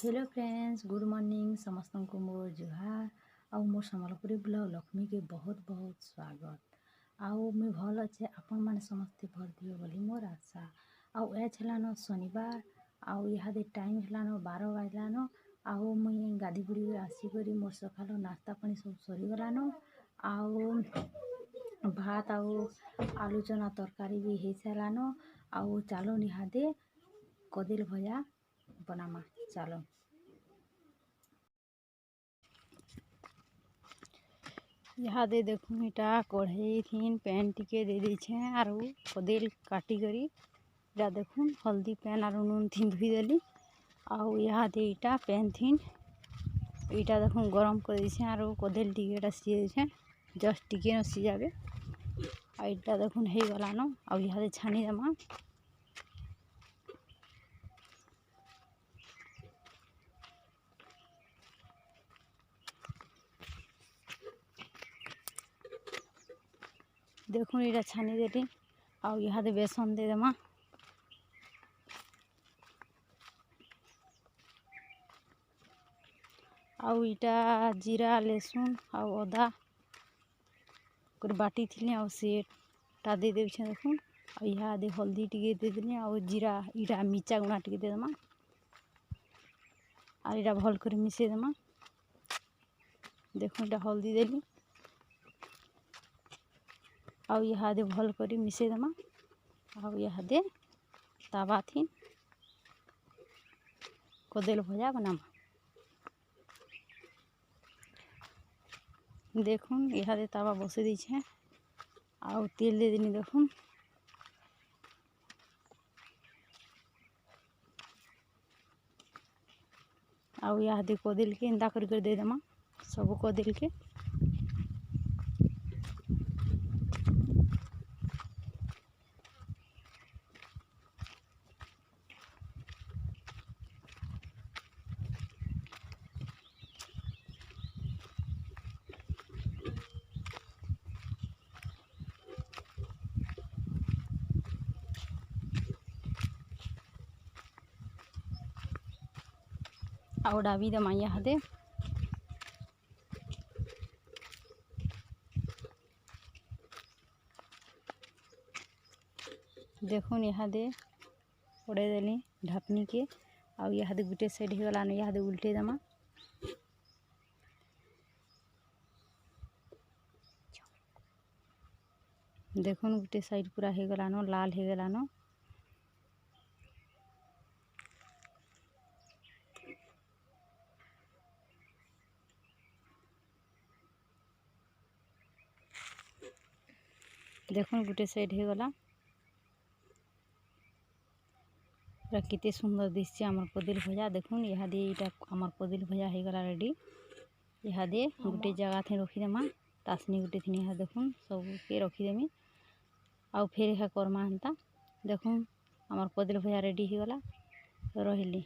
Hello friends, good morning समस्त को मोर जुहार आउ मोर सम्बलपुरी ब्लॉग लक्ष्मी के बहुत बहुत स्वागत। आउ मुई भल अच्छे आपण मैंने समस्ते भल दियो बोली मोर आशा। आउ एज हेलानो शनिवार आउ इहादे टाइम हेलानो 12 बाजलानो। आउ मुई गाधी गुड़ी आसिक मोर सकाल नाश्ता पानी सब सरीगलानो। आउ भात आउ आलू चना तरकारी भी हो सारानो। आउ चालो निहादे कदिल भजा बनामा चलो। यहाँ दे देखूँ इटा कढ़ई थीन पैन टिके दे दीछे आरु कदेल काटी करी इटा देखूँ हल्दी पैन आरु नून थीन धुई देली। आउ यहाँ दे इटा पैन थीन इटा देखूँ गरम कर दीछे आरु कदेल टिके सीझे दीछे जस्ट टिके न सीझाबे। आ इटा देखूँ हो गलानो। आउ यहाँ दे छानी देमा। देखूँ इटा छानी देली। आउ यहाँ दे बेसन दे देमा। आउ इटा जीरा लहसुन आउ अदा कर बाटी थी आउ सेटा दे देछे देखूँ। आउ यहाँ दे हल्दी टिके दे देली आउ जीरा इटा मिर्चा गुणा टिके दे देमा। आ इटा भल कर मिसे देमा। देखूँ इटा हल्दी देली आउ यहाँ दे भल कर मिसे देमा। आउ यहाँ दे तावा थी कदेल भजा बनामा। देखूँ यहाँ दे तावा बसे दीछे आउ तेल दे देनी। देखूँ आउ यहाँ दे कदेल के इंदा कर दे देमा सब कदेल के। आउ डाबी देमा यहाँ दे। देखूँ यहाँ दे उड़े देली ढापनी के। आउ यहाँ दे गुटे साइड हो गलान यहाँ दे उल्टे देमा। देखूँ गुटे साइड पूरा हो गलानो लाल हो गलानो। देखूँ गुटे साइड हो गला पूरा कितने सुंदर दिशे आमर कदिल भजा। देखूँ यहाँ दे इटा आमर कदिल भजा हो गला रेडी। यहाँ दे गुटे जगह थे रखीदेमा तासनी गुटे थी यहाँ देखूँ सब के रखीदेमी। आउ फेर यह करमा हेन्ता। देखूँ आमर कदिल भजा रेडी हो गला रहिली।